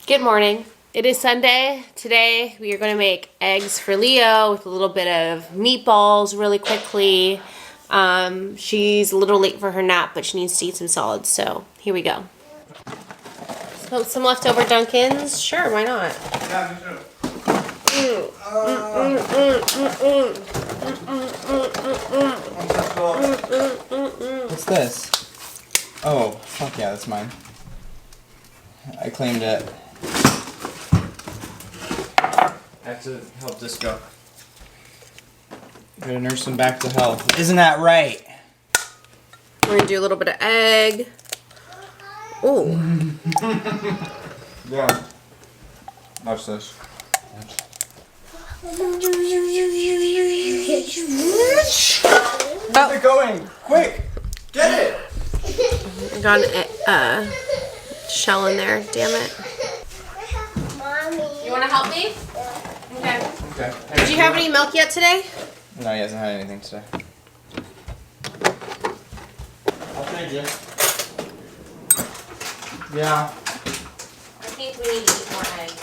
Good morning. It is Sunday. Today we are going to make eggs for Leo with a little bit of meatballs really quickly. She's a little late for her nap, but she needs to eat some solids, so here we go. So some leftover Dunkins? Sure, why not? What's this? Oh, fuck yeah, that's mine. I claimed it. I have to help this go. Gotta nurse him back to health. Isn't that right? We're gonna do a little bit of egg. Ooh. Yeah. Watch this. How's it going? Quick! Get it! I got an shell in there, damn it. You wanna help me? Okay. Okay. Did you have any milk yet today? No, he hasn't had anything today. I'll trade you. Yeah. I think we need to eat more eggs.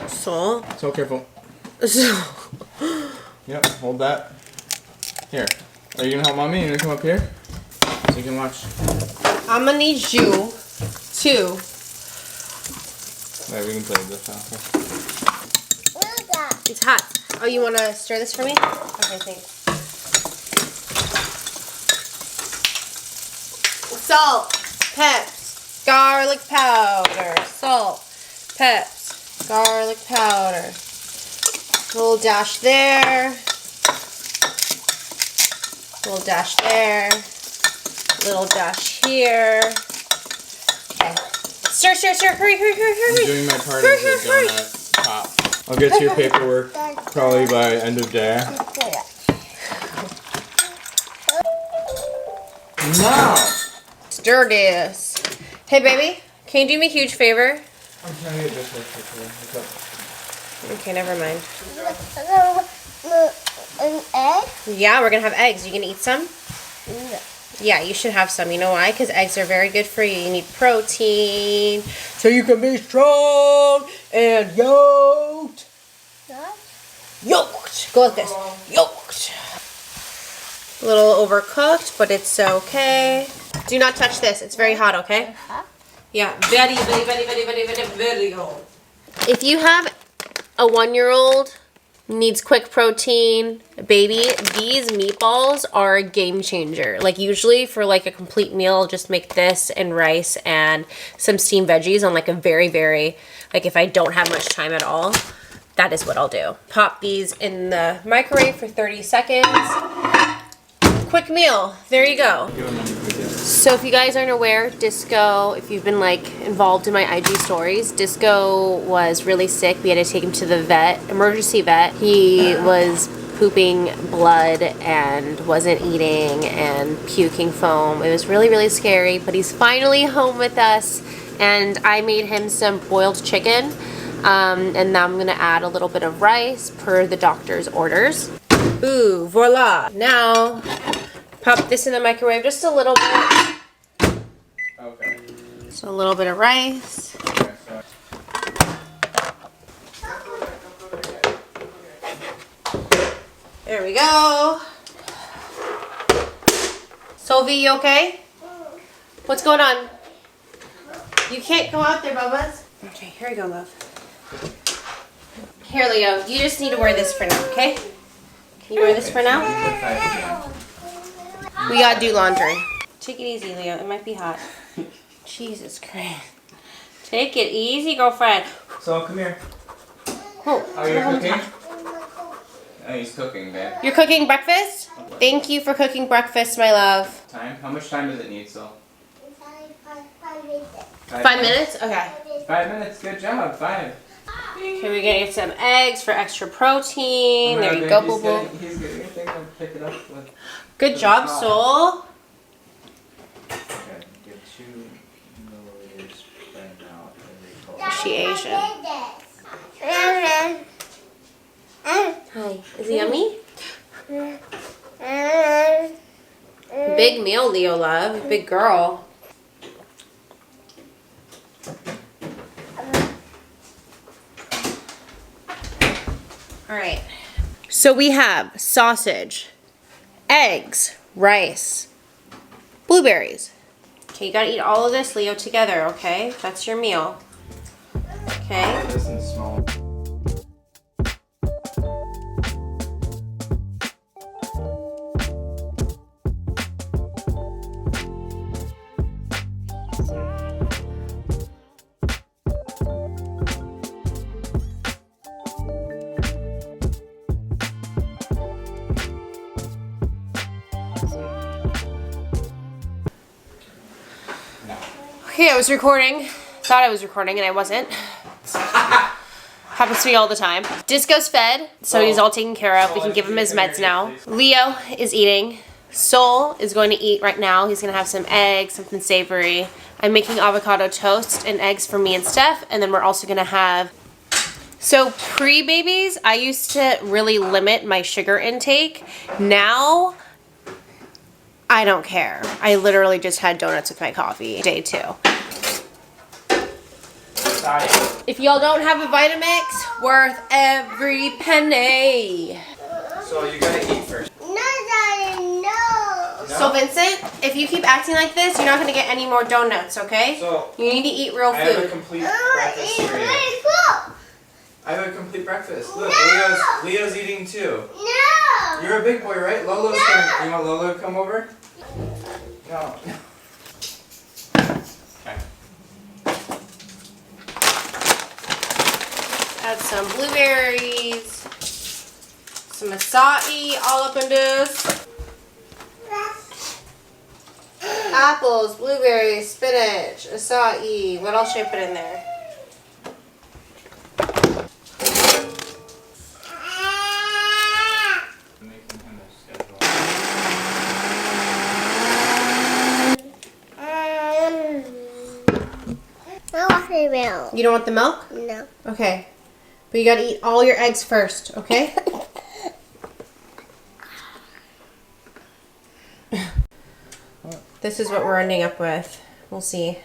So careful. Yep, hold that. Here. Are you gonna help mommy? You gonna come up here? So you can watch. I'm gonna need you to. Alright, we can play this now. Okay. It's hot. Oh, you wanna stir this for me? Okay, thanks. Salt, peps, garlic powder. Salt, peps, garlic powder. A little dash there. A little dash there. A little dash here. Okay. Stir, stir, stir. Hurry, hurry, hurry, hurry. I'm doing my part as a donut top. I'll get to your paperwork probably by end of day. No! Stir this. Hey, baby. Can you do me a huge favor? I'm trying to get this picture. Okay, never mind. An egg? Yeah, we're gonna have eggs. You gonna eat some? No. Yeah, you should have some. You know why? Because eggs are very good for you. You need protein so you can be strong and yoked. What? Yoked. Go like this. Yoked. A little overcooked, but it's okay. Do not touch this. It's very hot, okay? Yeah, very, very, very, very, very, very, very hot. If you have a 1-year-old needs quick protein, baby, these meatballs are a game changer. Like usually for like a complete meal, I'll just make this and rice and some steamed veggies on like a very, very, like if I don't have much time at all, that is what I'll do. Pop these in the microwave for 30 seconds. Quick meal. There you go. So if you guys aren't aware, Disco, if you've been like involved in my IG stories, Disco was really sick. We had to take him to the vet, emergency vet. He was pooping blood and wasn't eating and puking foam. It was really, really scary, but he's finally home with us. And I made him some boiled chicken. And now I'm gonna add a little bit of rice per the doctor's orders. Ooh, voila. Now, pop this in the microwave just a little bit. Okay. So a little bit of rice. Okay, so. There we go. Sophie, you okay? What's going on? You can't go out there, Bubba's. Okay, here we go, love. Here, Leo, you just need to wear this for now, okay? Can you wear this for now? We gotta do laundry. Take it easy, Leo. It might be hot. Jesus Christ. Take it easy, girlfriend. So, come here. Oh, Are you cooking? Oh, he's cooking, babe. You're cooking breakfast? Thank you for cooking breakfast, my love. Time? How much time does it need, Sil? 5 minutes. 5 minutes? Okay. 5 minutes. Good job. 5. Okay, we're gonna get some eggs for extra protein. There you go, boo boo. He's getting your thing and pick it up with. Good job, Soul. Okay, get 2 milliliters spread out. Is she Asian? Hi. Is it yummy? Big meal, Leo love. Big girl. All right. So we have sausage, eggs, rice, blueberries. Okay, you gotta eat all of this, Leo, together, okay? That's your meal. Okay. This is small. Okay, I was recording. Thought I was recording and I wasn't. Happens to me all the time. Disco's fed, so he's all taken care of. We can give him his meds now. Leo is eating. Soul is going to eat right now. He's going to have some eggs, something savory. I'm making avocado toast and eggs for me and Steph, and then we're also going to have... So pre-babies, I used to really limit my sugar intake. Now, I don't care. I literally just had donuts with my coffee. Day 2. If y'all don't have a Vitamix, worth every penny. So you gotta eat first. No, Daddy, no. So Vincent, if you keep acting like this, you're not gonna get any more donuts, okay? So you need to eat real I have a food. complete breakfast for you. I have a complete breakfast. Look, No. Leo's eating too. No. You're a big boy, right? Lolo's No. gonna. You want Lolo to come over? No. Okay. Add some blueberries, some acai, all up in this. Apples, blueberries, spinach, acai. What else should I put in there? Making him a schedule. I want the milk. You don't want the milk? No. Okay. But you gotta eat all your eggs first, okay? This is what we're ending up with. We'll see.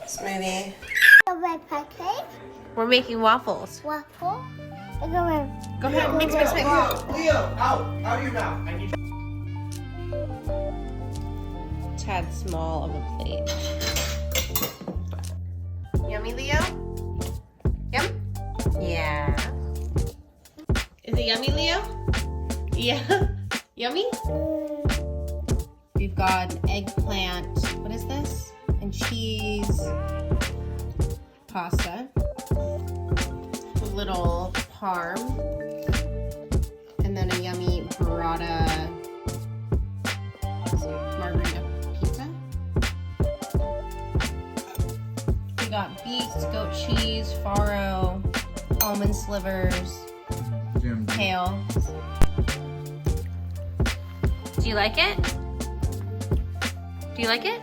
Smoothie. Red pancake, We're making waffles. waffle. I go in. Go ahead, mix. Leo, out of your mouth. I need. Tad small of a plate. Yummy, Leo? Yum? Yeah. Is it yummy, Leo? Yeah. Yummy? We've got an eggplant. What is this? And cheese. Pasta. A little parm. And then a yummy burrata margarita pizza. We got beets, goat cheese, farro, almond slivers, kale. Do you like it? Do you like it?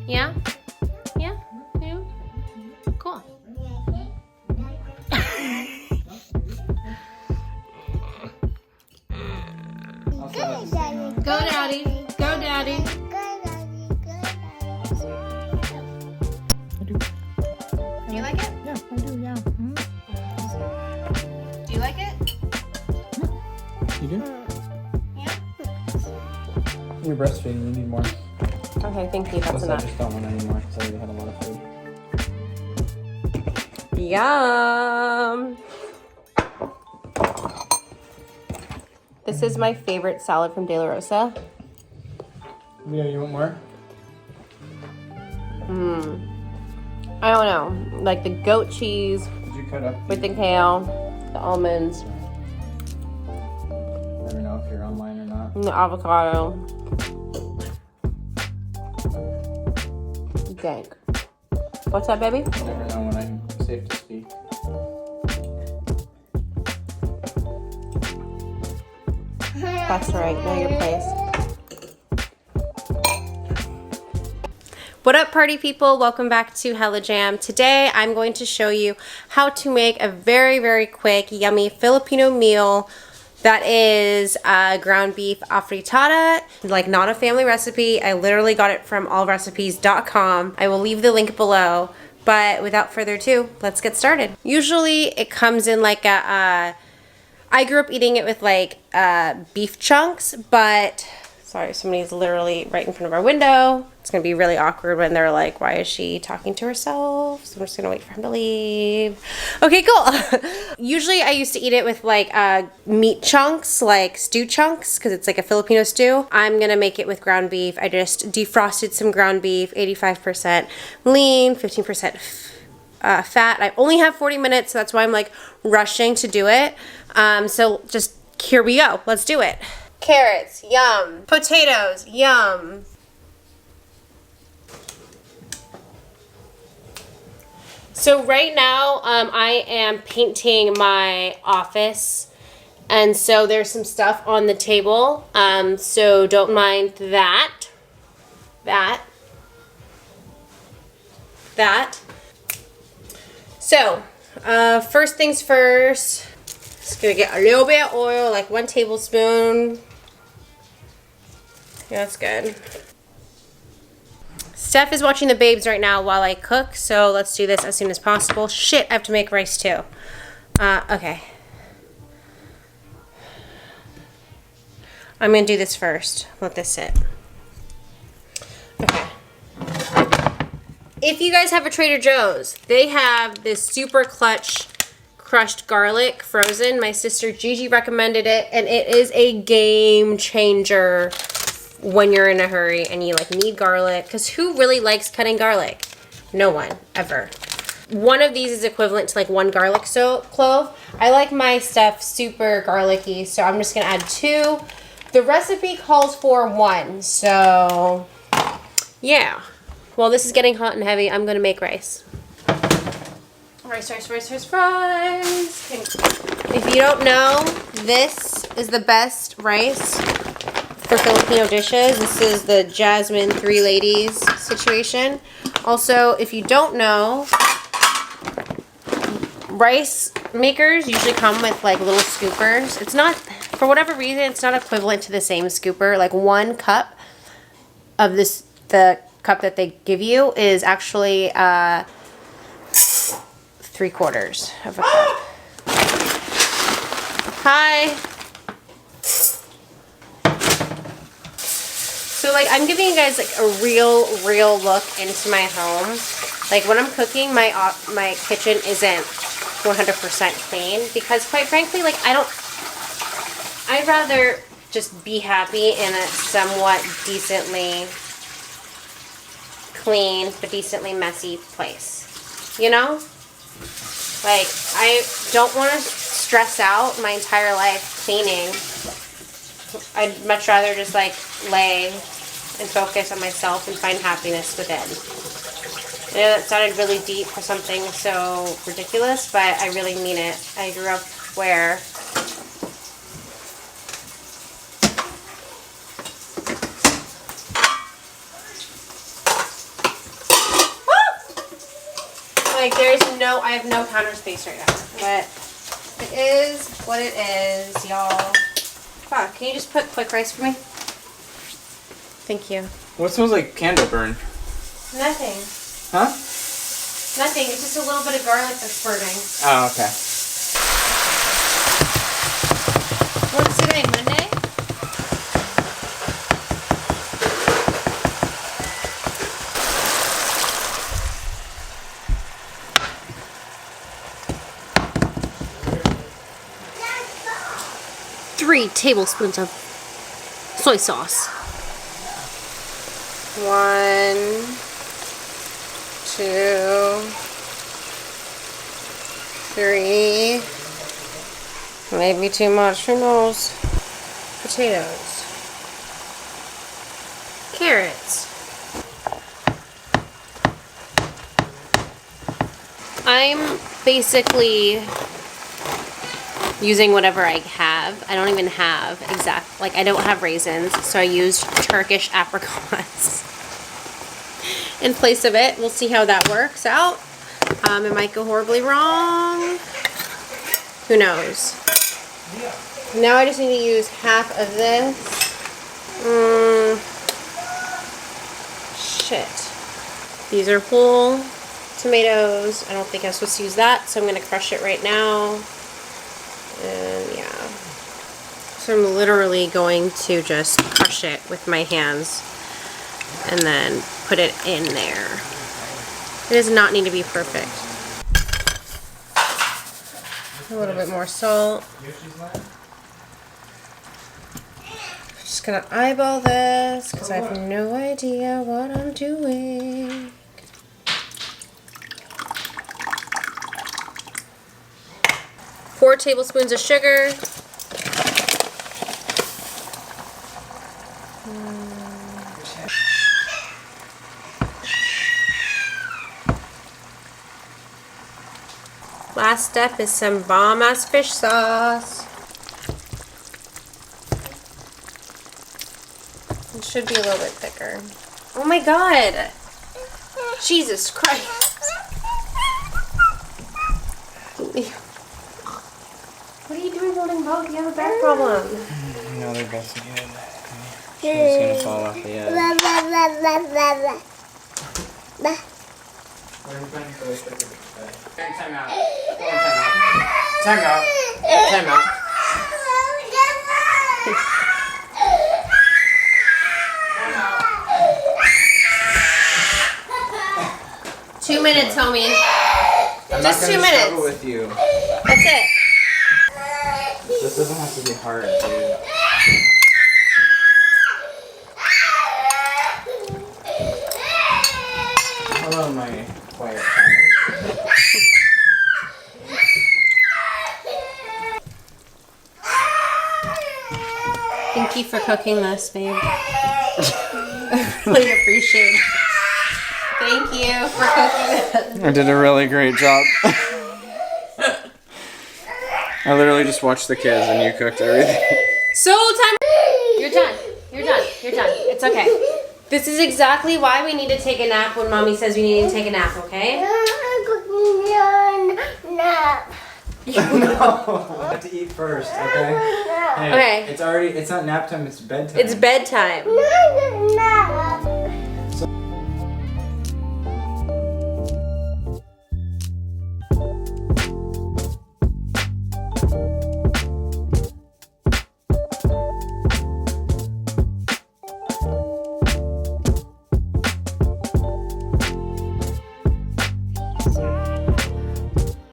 Yeah? Yeah? Yeah? Cool. Good, Daddy. Go, Daddy. Go, Daddy. Good, Daddy. Good, Daddy. Do you like it? Yeah, I do, yeah. Do you like it? You do? Yeah? You're breastfeeding. You need more. Okay, thank you. That's Plus, I enough. just don't want any more because I already had a lot of food. Yum! This is my favorite salad from De La Rosa. Leo, you want more? I don't know. Like the goat cheese Did you cut up? with the kale, the almonds, Never know if you're online or not. and the avocado. Dank. What's that, baby? You never know when I'm safe to speak. That's right. Know your place. What up, party people? Welcome back to HellaJam. Today, I'm going to show you how to make a very, very quick, yummy Filipino meal That is ground beef affrittata, like not a family recipe. I literally got it from allrecipes.com. I will leave the link below, but without further ado, let's get started. Usually it comes in like I grew up eating it with like beef chunks, but sorry, somebody's literally right in front of our window. It's gonna be really awkward when they're like, why is she talking to herself? So I'm just gonna wait for him to leave. Okay, cool. Usually I used to eat it with like meat chunks, like stew chunks, because it's like a Filipino stew. I'm gonna make it with ground beef. I just defrosted some ground beef, 85% lean, 15% fat. I only have 40 minutes, so that's why I'm like rushing to do it. So just here we go. Let's do it. Carrots, yum. Potatoes, yum. So right now, I am painting my office, and so there's some stuff on the table, so don't mind that. So, first things first, just gonna get a little bit of oil, like 1 tablespoon. Yeah, that's good. Steph is watching the babes right now while I cook, so let's do this as soon as possible. Shit, I have to make rice too. Okay. I'm gonna do this first. Let this sit. Okay. If you guys have a Trader Joe's, they have this super clutch crushed garlic frozen. My sister Gigi recommended it, and it is a game changer when you're in a hurry and you like need garlic, because who really likes cutting garlic? No one, ever. One of these is equivalent to like 1 garlic clove. I like my stuff super garlicky, so I'm just gonna add 2. The recipe calls for 1, so yeah. While this is getting hot and heavy, I'm gonna make rice. Rice. If you don't know, this is the best rice for Filipino dishes. This is the Jasmine 3 Ladies situation. Also, if you don't know, rice makers usually come with like little scoopers. It's not, for whatever reason, it's not equivalent to the same scooper. Like 1 cup of this, the cup that they give you is actually 3/4 of a cup. Hi. So like I'm giving you guys like a real look into my home. Like when I'm cooking, my kitchen isn't 100% clean, because quite frankly, like I'd rather just be happy in a somewhat decently clean but decently messy place. You know? Like I don't want to stress out my entire life cleaning. I'd much rather just like lay and focus on myself and find happiness within. I know that sounded really deep for something so ridiculous, but I really mean it. I grew up where like I have no counter space right now, but it is what it is, y'all. Fuck, can you just put quick rice for me? Thank you. What smells like candle burn? Nothing. Huh? Nothing, it's just a little bit of garlic that's burning. Oh, okay. What's today, Monday? Three tablespoons of soy sauce. 1, 2, 3. Maybe too much, who knows? Potatoes. Carrots. I'm basically using whatever I have. I don't even have I don't have raisins, so I used Turkish apricots in place of it. We'll see how that works out. It might go horribly wrong. Who knows? Now I just need to use half of this. Shit. These are whole tomatoes. I don't think I'm supposed to use that, so I'm going to crush it right now. And yeah. So I'm literally going to just crush it with my hands and then put it in there. It does not need to be perfect. A little bit more salt. Just gonna eyeball this because I have no idea what I'm doing. Four tablespoons of sugar. Last step is some bomb-ass fish sauce. It should be a little bit thicker. Oh my god! Jesus Christ! What are you doing holding both? You have a back problem. No, they're both good. She's gonna fall off the edge. Time out. Time out. Time out. 2 minutes, homie. I'm Just not 2 gonna minutes. struggle with you. That's it. This doesn't have to be hard, dude. Hello, my quiet child. Thank you for cooking this, babe. I really appreciate it. Thank you for cooking this. I did a really great job. I literally just watched the kids and you cooked everything. So time. You're done. You're done. You're done. It's okay. This is exactly why we need to take a nap when mommy says we need to take a nap, okay? Nap. No, I have to eat first, okay? Hey, Okay. it's not nap time, it's bedtime. It's bedtime. Nap.